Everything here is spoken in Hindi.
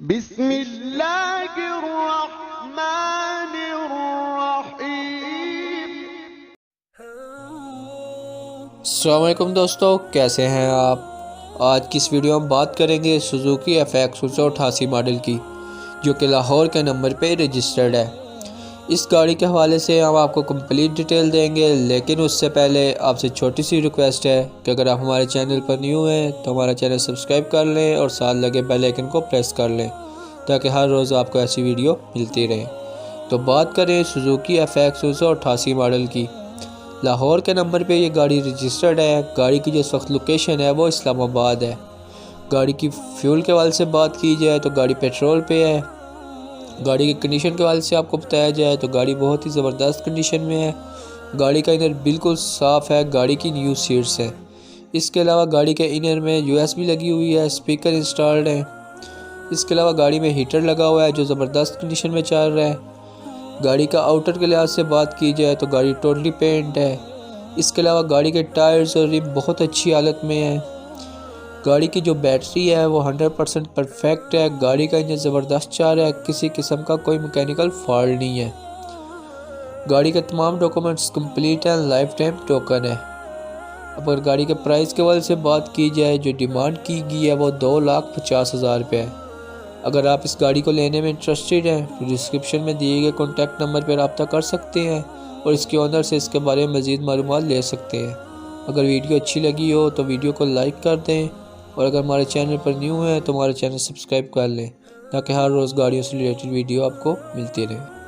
बिस्मिल्लाहिर्रहमानिर्रहीम। अस्सलामुअलैकुम दोस्तों, कैसे हैं आप। आज की इस वीडियो में बात करेंगे सुजुकी FX 188 मॉडल की, जो कि लाहौर के नंबर पे रजिस्टर्ड है। इस गाड़ी के हवाले से हम आपको कंप्लीट डिटेल देंगे, लेकिन उससे पहले आपसे छोटी सी रिक्वेस्ट है कि अगर आप हमारे चैनल पर न्यू हैं तो हमारा चैनल सब्सक्राइब कर लें और साथ लगे बेल आइकन को प्रेस कर लें, ताकि हर रोज़ आपको ऐसी वीडियो मिलती रहे। तो बात करें सुजुकी FX 188 मॉडल की, लाहौर के नंबर पे ये गाड़ी रजिस्टर्ड है। गाड़ी की जो इस वक्त लोकेशन है वो इस्लामाबाद है। गाड़ी की फ्यूल के हवाले से बात की जाए तो गाड़ी पेट्रोल पे है। गाड़ी की कंडीशन के हवाले से आपको बताया जाए तो गाड़ी बहुत ही ज़बरदस्त कंडीशन में है। गाड़ी का इनर बिल्कुल साफ़ है, गाड़ी की न्यू सीट्स हैं। इसके अलावा गाड़ी के इनर में USB लगी हुई है, स्पीकर इंस्टॉल्ड है। इसके अलावा गाड़ी में हीटर लगा हुआ है जो ज़बरदस्त कंडीशन में चल रहा है। गाड़ी का आउटर के लिहाज से बात की जाए तो गाड़ी टोटली पेंट है। इसके अलावा गाड़ी के टायर्स और रिम बहुत अच्छी हालत में है। गाड़ी की जो बैटरी है वो 100% परफेक्ट है। गाड़ी का इंजन ज़बरदस्त चल रहा है, किसी किस्म का कोई मैकेनिकल फॉल्ट नहीं है। गाड़ी के तमाम डॉक्यूमेंट्स कंप्लीट हैं, लाइफ टाइम टोकन है। अब अगर गाड़ी के प्राइस के हवाले से बात की जाए, जो डिमांड की गई है वो 2,50,000 रुपये है। अगर आप इस गाड़ी को लेने में इंटरेस्टेड हैं तो डिस्क्रिप्शन में दिए गए कॉन्टैक्ट नंबर पर रब्ता कर सकते हैं और इसके ओनर से इसके बारे में मज़ीद मालूमात ले सकते हैं। अगर वीडियो अच्छी लगी हो तो वीडियो को लाइक कर दें, और अगर हमारे चैनल पर न्यू हैं तो हमारे चैनल सब्सक्राइब कर लें, ताकि हर रोज़ गाड़ियों से रिलेटेड वीडियो आपको मिलती रहे।